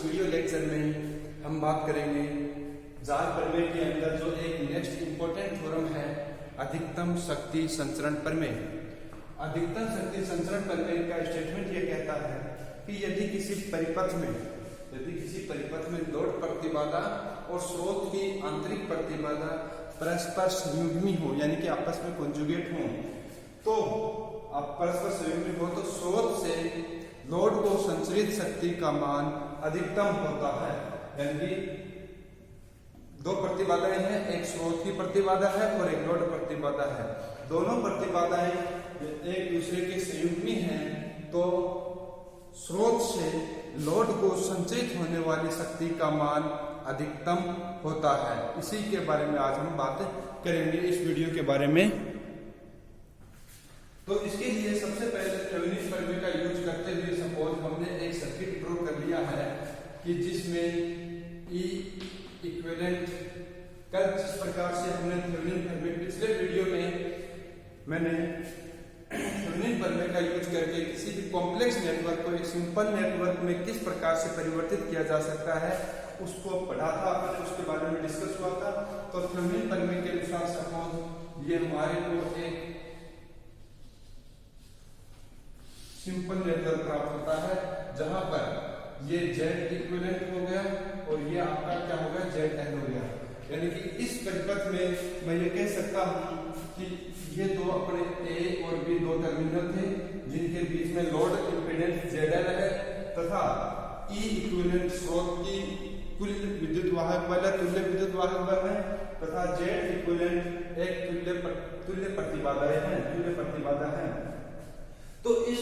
Video lecture में हम बात करेंगे जार प्रमेय के अंदर जो एक नेक्स्ट इंपॉर्टेंट थ्योरम है, अधिकतम शक्ति संचरण प्रमेय। अधिकतम शक्ति संचरण प्रमेय का स्टेटमेंट ये कहता है कि यदि किसी परिपथ में लोड प्रतिबाधा और स्रोत की आंतरिक प्रतिबाधा परस्पर संयुग्मी हो, यानी कि आपस में कॉन्जुगेट हो, तो आप परस्पर संयुग्मी हो तो स्रोत से लोड को संचरित शक्ति का मान अधिकतम होता है। यानी कि दो प्रतिबाधाएं हैं, एक स्रोत की प्रतिबाधा है और एक लोड प्रतिबाधा है। दोनों प्रतिबाधाएं एक दूसरे के संयुग्मी हैं, तो स्रोत से लोड को संचरित होने वाली शक्ति का मान अधिकतम होता है। इसी के बारे में आज हम बात करेंगे इस वीडियो के बारे में। तो इसके लिए सबसे पहले थेवेनिन प्रमेय का यूज करते हुए सपोज हमने एक सर्किट ड्रॉ कर लिया है कि जिसमें E इक्विवेलेंट कल जिस प्रकार से हमने थेवेनिन प्रमेय पिछले वीडियो में मैंने थेवेनिन प्रमेय का यूज करके किसी भी कॉम्प्लेक्स नेटवर्क को एक सिंपल नेटवर्क में किस प्रकार से परिवर्तित किया जा सकता है उसको पढ़ा था, उसके बारे में डिस्कस हुआ था। तो थेवेनिन प्रमेय के अनुसार सपोज ये हमारे को एक सिंपल नेटवर्क प्राप्त होता है जहां पर ये Z इक्विवेलेंट हो गया और ये आपका क्या हो गया, ZL हो गया। यानी कि इस परिपथ में मैं ये कह सकता हूं कि ये दो अपने A और B दो टर्मिनल थे जिनके बीच में लोड इंपीडेंस ZL है तथा E इक्विवेलेंट स्रोत की कुल विद्युत वाहक बल है, तुल्य विद्युत वाहक बल है तथा Z इक्विवेलेंट एक तुल्य प्रतिबाधा है। तो इस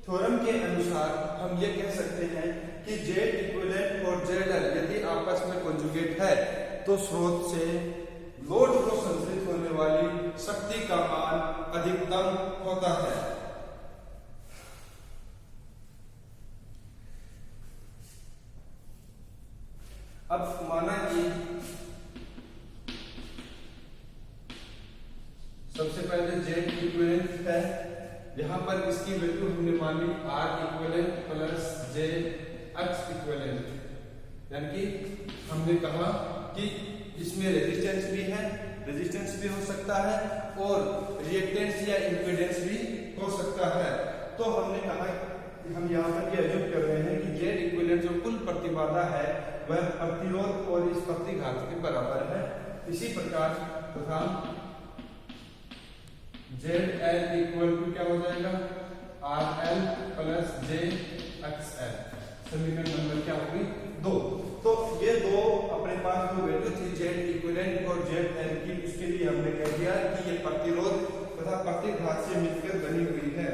थ्योरम के अनुसार हम ये कह सकते हैं कि Z इक्विवेलेंट और ZL यदि आपस में कॉन्जुगेट है तो स्रोत से लोड को संचरित होने वाली शक्ति का मान अधिकतम होता है। अब माना कि सबसे पहले Z इक्विवेलेंट है, यहां पर इसकी वैल्यू हमने मानी R equivalent plus J X equivalent, यानी कि हमने कहा कि इसमें रेजिस्टेंस भी हो सकता है और रिएक्टेंस या इंपीडेंस भी हो सकता है। तो हमने कहा कि हम यहाँ पर ये अज्यूम कर रहे हैं कि Z इक्विवेलेंट जो कुल प्रतिबाधा है वह प्रतिरोध और इस प्रतिघात के बराबर है। इसी प्रकार तथा ZL इक्वल टू क्या हो जाएगा, RL प्लस JXL। समीकरण नंबर क्या होगी, 2। तो ये दो अपने पास जो वैल्यू थी Z इक्विवेलेंट और ZL की, उसके लिए हमने कह दिया कि ये प्रतिरोध तथा प्रतिघात से मिलकर बनी हुई है।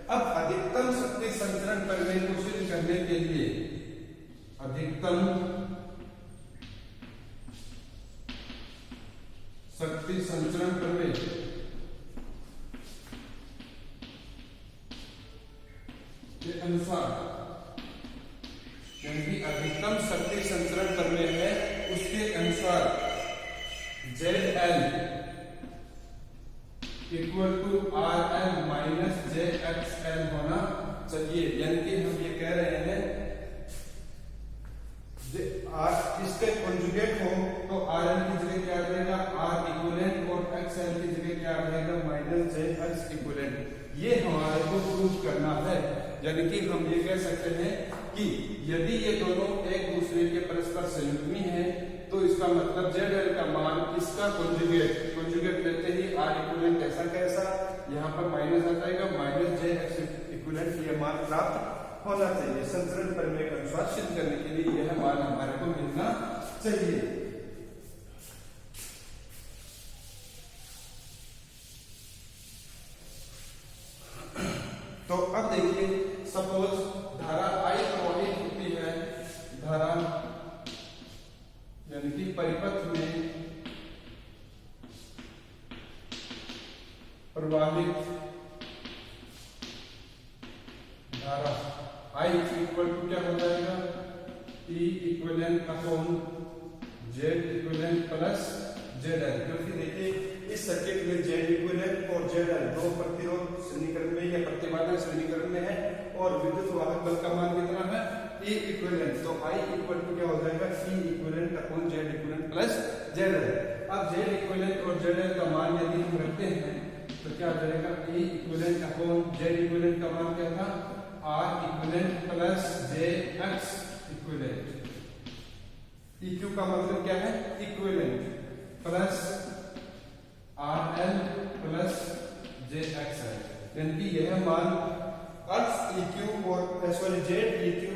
अब अधिकतम शक्ति संचरण प्रमेय को सिद्ध करने के लिए अधिकतम शक्ति संचरण प्रमेय के अनुसार, यानी अधिकतम शक्ति संचरण प्रमेय है उसके अनुसार ZL equal to RL minus JXL होना चाहिए। यानी कि हम ये कह रहे हैं इसके कॉन्जुगेट हो तो RL की जगह क्या रहेगा, R इक्विवेलेंट और XL की जगह क्या रहेगा, माइनस JX इक्विवेलेंट। ये हमारे को प्रूव करना है। यानी कि हम ये कह सकते हैं कि यदि ये दोनों एक दूसरे के परस्पर संयुग्मी हैं तो इसका मतलब ZL का मान इसका कॉन्जुगेट लेते ही R इक्विवेलेंट ऐसा कैसा, यहाँ पर माइनस आ जाएगा, माइनस JX इक्विवेलेंट ये मान प्राप्त होना चाहिए। संचरण प्रमेय का अनुसार सिद्ध करने के लिए यह मान हमारे को मिलना चाहिए। तो अब देखिए, सपोज धारा I प्रवाहित होती है, धारा यानी कि परिपथ में प्रवाहित धारा I इक्वल टू क्या हो जाएगा, E equivalent upon Z equivalent plus ZL। क्योंकि देखिए इस सर्किट में Z इक्विवेलेंट और ZL दो प्रतिरोध समीकरण में या प्रतिबाधा समीकरण में है और विद्युत वाहक बल का मान कितना है, ई इक्विवेलेंट, तो आई इक्वल टू क्या हो जाएगा E equivalent upon Z equivalent plus Z L. अब जेड इक्विवेलेंट और जेड एल का मान यदि हम रखते हैं तो क्या हो जाएगा E equivalent upon Z equivalent का मान क्या था R equivalent plus J X equivalent. EQ का मतलब क्या है equivalent plus R L plus J X है, यानी कि यह मान एक्स इक्यू और सॉरी जेड इक्यू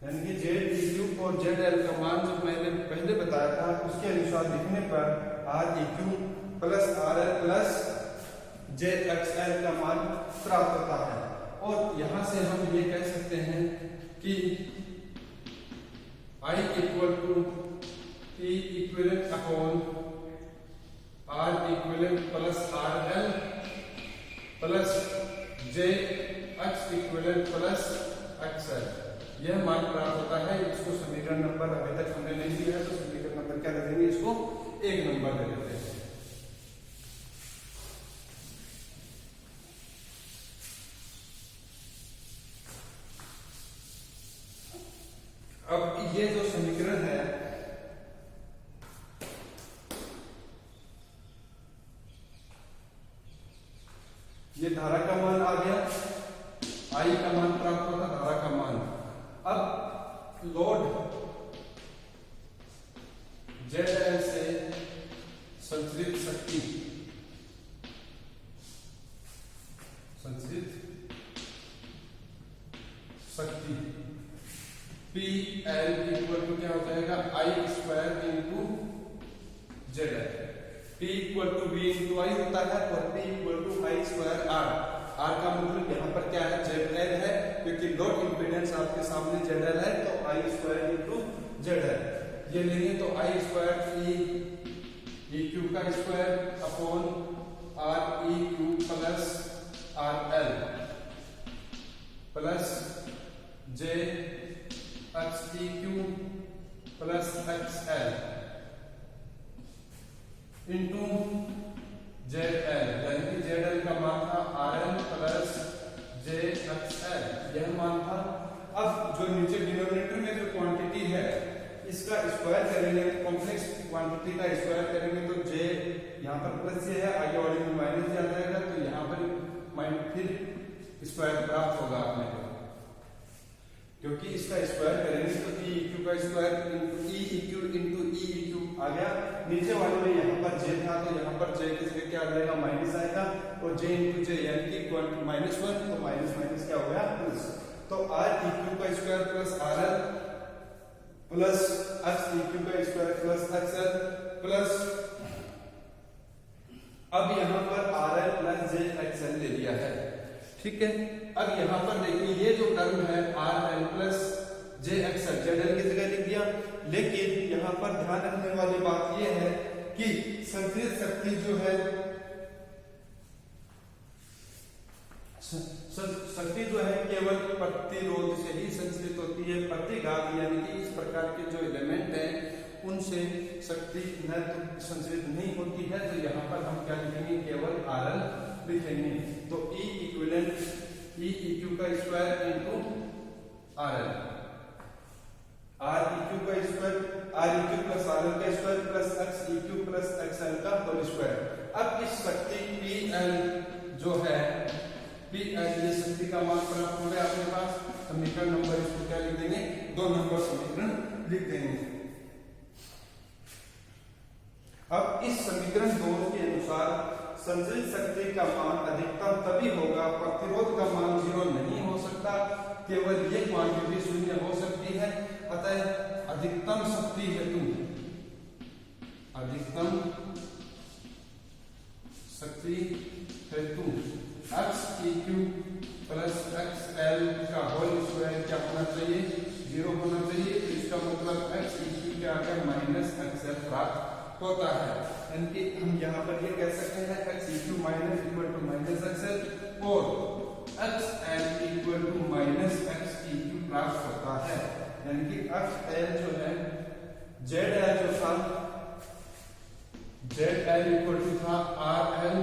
यानी कि जेड इक्यू और जेड एल का मान जो मैंने पहले बताया था उसके अनुसार लिखने पर R EQ plus R L plus J X L का मान प्राप्त होता है। और यहां से हम ये कह सकते हैं कि I equal to E equivalent upon R equivalent plus R L plus J X equivalent plus X L, यह मान प्राप्त होता है। इसको समीकरण नंबर अभी तक हमने नहीं दिया है तो समीकरण नंबर क्या दे देंगे, इसको 1 नंबर दे देते हैं। अब ये जो समीकरण है ये धारा का मान आ गया, आई का मान प्राप्त होगा, धारा का मान। अब लोड जेड एल से संचरित शक्ति पी एल इक्वल टू क्या हो जाएगा I square into Z L. P equal to V into I होता है और P equal to I square R. R का मतलब यहाँ पर क्या है जेड एल है, क्योंकि लोड इंपीडेंस आपके सामने जेड एल है तो I square into Z L. ये लेंगे तो आई स्क्वायर ई क्यू का square upon R E Q plus R L plus J X E Q plus X L into Z L, यानी कि जेड एल का मान था R L plus J X L, यह मान था। अब जो नीचे डिनोमिनेटर में जो क्वांटिटी है इसका स्क्वायर करेंगे, कॉम्प्लेक्स क्वांटिटी का स्क्वायर करेंगे तो जे यहाँ पर प्लस जे है, आगे वाले में माइनस आ जाएगा तो यहाँ पर फिर स्क्वायर प्राप्त होगा अपने को, क्योंकि इसका स्क्वायर करेंगे तो ई क्यू का square E Q into E Q आ गया। नीचे वाले में यहाँ पर जे था तो यहाँ पर जे की जगह क्या आ जाएगा माइनस आएगा और जे इंटू जे यानी कि माइनस 1 तो माइनस माइनस क्या हो गया प्लस। तो आर ई क्यू का square plus R L plus X E Q का square plus X L plus अब यहाँ पर R L plus J X L ले लिया है, ठीक है। अब यहाँ पर देखिए ये जो टर्म है are L plus J X L Z L की जगह लिख दिया, लेकिन यहाँ पर ध्यान रखने वाली बात यह है कि संचरित शक्ति जो है शक्ति जो है केवल प्रतिरोध से ही संचरित होती है, प्रतिघात यानी कि इस प्रकार के जो एलिमेंट हैं उनसे शक्ति न संचरित नहीं होती है। तो यहाँ पर हम क्या लिखेंगे केवल आर एल लिखेंगे, तो ई इक्विवेलेंट ई क्यू का square into R L, R E Q का square R E Q plus R L का square plus X E Q plus X L का होल स्क्वायर। अब इस शक्ति पी एल जो है पी एल ये शक्ति का मान प्राप्त हो गया अपने पास। समीकरण नंबर इसको क्या लिख देंगे 2 नंबर समीकरण लिख देंगे। अब इस समीकरण 2 के अनुसार संचरित शक्ति का मान अधिकतम तभी होगा, प्रतिरोध का मान 0 नहीं हो सकता, केवल ये क्वांटिटी शून्य हो सकती है। अतः अधिकतम शक्ति हेतु x E Q plus X L का होल स्क्वायर क्या होना चाहिए 0 होना चाहिए। तो इसका मतलब एक्स ई क्यू क्या आ गया माइनस एक्स एल प्राप्त होता है, यानी कि हम यहाँ पर ये कह सकते हैं X E Q minus equal to minus X L और X L equal to minus X E Q प्राप्त होता है। यानी कि एक्स एल जो है जेड एल जो था जेड एल इक्वल टू था R L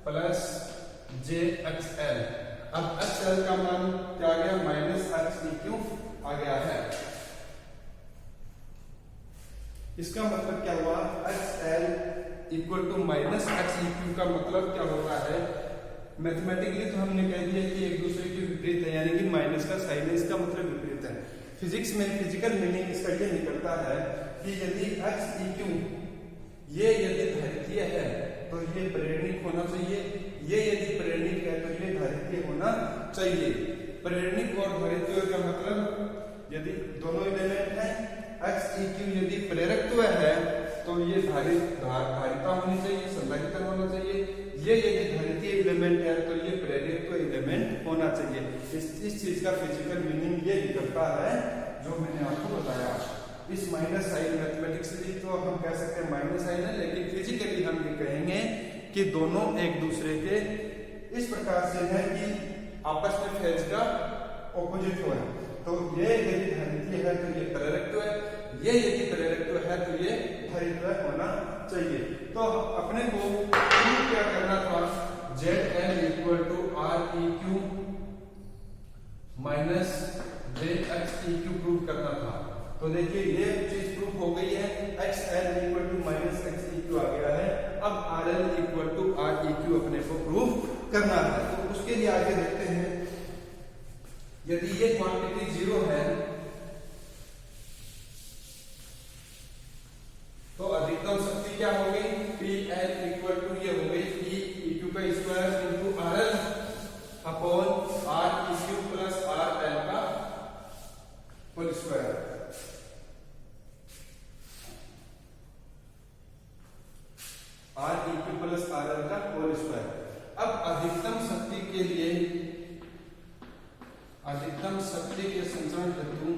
plus J X L. अब एक्स एल का मान क्या आ गया माइनस एक्स ई क्यू आ गया है। इसका मतलब क्या हुआ, XL equal to minus XEQ का मतलब क्या होता है, मैथमेटिकली तो हमने कह दिया कि एक दूसरे के विपरीत है, यानी कि माइनस का साइन है, इसका मतलब विपरीत है। फिजिक्स में फिजिकल मीनिंग इसका ये निकलता है कि यदि XEQ ये यदि धारितीय है तो ये प्रेरणिक होना चाहिए, ये यदि प्रेरणिक है तो ये धारितीय होना चाहिए। प्रेरणिक और धारित्व का मतलब यदि दोनों एलिमेंट हैं, XEQ यदि प्रेरकत्व है तो ये धारिता होनी चाहिए, संधारित्र होना चाहिए। ये यदि धारितीय एलिमेंट है तो ये प्रेरकत्व एलिमेंट होना चाहिए। इस चीज का फिजिकल मीनिंग ये निकलता है जो मैंने आपको बताया। इस माइनस साइन मैथमेटिक्सली तो हम कह सकते हैं माइनस साइन है, लेकिन फिजिकली हम ये कहेंगे कि दोनों एक दूसरे के इस प्रकार से है कि आपस में फेज का ऑपोजिट हो है। तो ये यदि धारितीय है तो ये प्रेरकत्व है, ये यदि प्रेरकत्व है तो ये धारित्व होना चाहिए। तो अपने को प्रूव क्या करना था, ZL equal to REQ minus JXEQ prove करना था। तो देखिए ये चीज प्रूफ हो गई है, XL equal to minus XEQ आ गया है। अब RL इक्वल टू REQ अपने को प्रूफ करना है। तो उसके लिए आगे देखते हैं, यदि ये क्वांटिटी 0 है तो अधिकतम शक्ति क्या हो गई, PL इक्वल टू ये हो गई PEQ का square into RL upon REQ plus RL का whole square. REQ plus RL का होल स्क्वायर। अब अधिकतम शक्ति के लिए, अधिकतम शक्ति के संचरण हेतु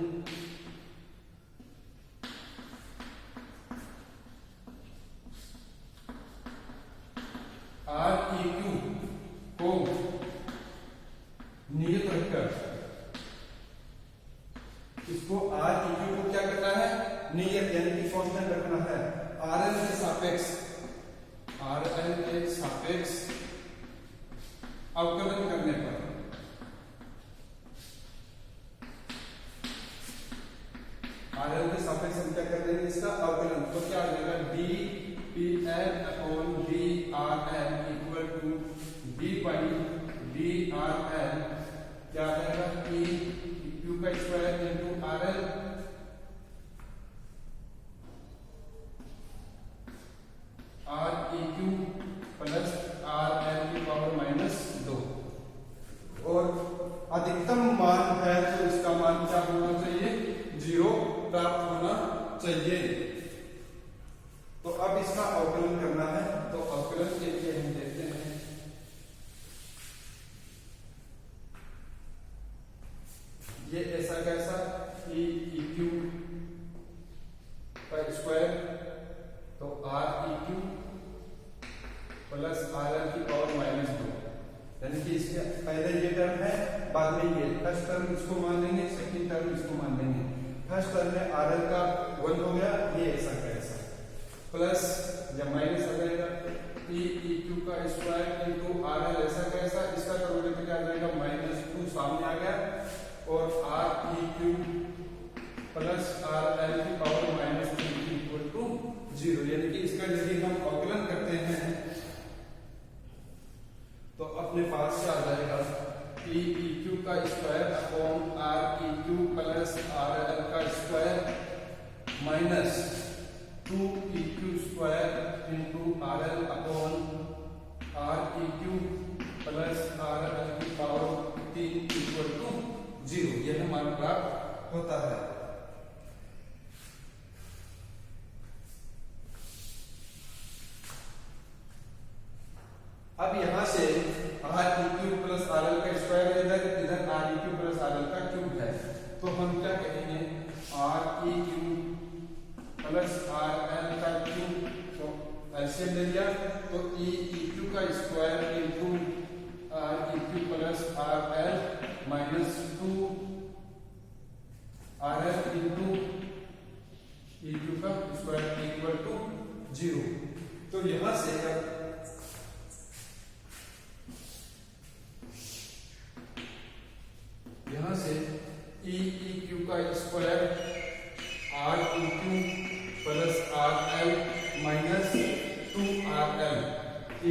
REQ को नियत रखकर, इसको REQ को क्या करना है, नियत यानी कि कांस्टेंट रखना है। RL के सापेक्ष, RL के सापेक्ष अवकलन करने पर RL के सापेक्ष हम क्या कर देंगे, इसका अवकलन। तो क्या आ जाएगा, dPL upon dRL equal to d by dRL क्या आ जाएगा, PEQ का square into RL REQ plus RL की पावर माइनस 2। और अधिकतम मान है तो इसका मान क्या होना चाहिए, 0 प्राप्त होना चाहिए। तो अब इसका अवकलन करना है। तो अवकलन के लिए हम देखते हैं, ये ऐसा कैसा PEQ का स्क्वायर तो REQ प्लस RL की पावर माइनस 2, यानी कि इसके पहले ये टर्म है, बाद में ये फर्स्ट टर्म इसको मान लेंगे, सेकंड टर्म इसको मान लेंगे। फर्स्ट टर्म में RL का 1 हो गया, ये ऐसा का ऐसा, प्लस या माइनस आ जाएगा PEQ का स्क्वायर इंटू RL ऐसा का ऐसा, इसका करोगे तो क्या आ जाएगा, -2 सामने आ गया, और REQ प्लस RL की पावर -3 इक्वल टू 0। यानी कि इसका यदि हम अवकलन करते हैं तो अपने पास क्या आ जाएगा, PEQ का square upon REQ plus RL का square minus 2PQ square into RL upon REQ plus RL की पावर 3 इक्वल टू 0। यह मान प्राप्त होता है। अब यहां से REQ प्लस RL का स्क्वायर इधर, इधर REQ प्लस RL का क्यूब है, तो हम क्या कहेंगे, REQ प्लस RL का क्यूब, तो एलसीएम ले लिया तो EEQ का square into REQ plus RL minus 2 RL into EQ का स्क्वायर इक्वल टू 0। तो यहां से अब यहां से EEQ का square REQ plus RL minus 2RL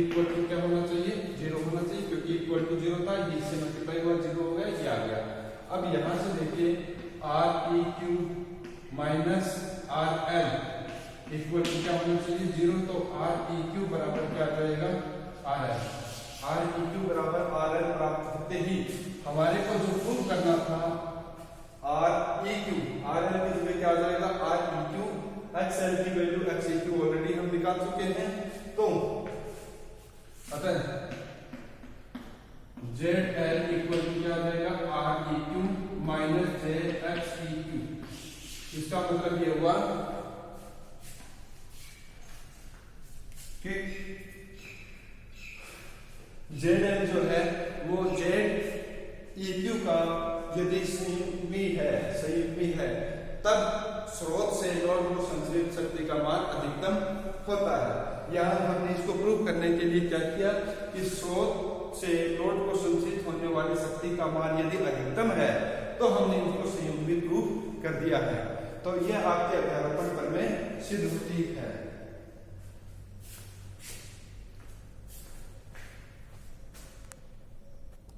equal to क्या होना चाहिए? 0 होना चाहिए, क्योंकि इक्वल टू 0 था, ये इससे मल्टीप्लाई हुआ 0 हो गया, ये आ गया। अब यहां से देखिए REQ minus RL equal to क्या होना चाहिए? 0। तो REQ बराबर क्या आ जाएगा? RL। REQ बराबर RL प्राप्त होते ही हमारे को जो प्रूव करना था REQ, RL की जगह क्या आ जाएगा? REQ, XL की वैल्यू XEQ ऑलरेडी हम निकाल चुके हैं, तो अतः ZL इक्वल टू क्या आ जाएगा? REQ minus JXEQ। इसका मतलब ये हुआ कि ZL जो है वो ZEQ का यदि संयुग्मी है तब स्रोत से लोड को संचरित शक्ति का मान अधिकतम होता है। यहां हमने इसको प्रूव करने के लिए क्या किया कि स्रोत से लोड को संचरित होने वाली शक्ति का मान यदि अधिकतम है तो हमने उसको संयुग्मी प्रूव कर दिया है। तो यह आपके अध्यारोपण पर में सिद्ध होती है।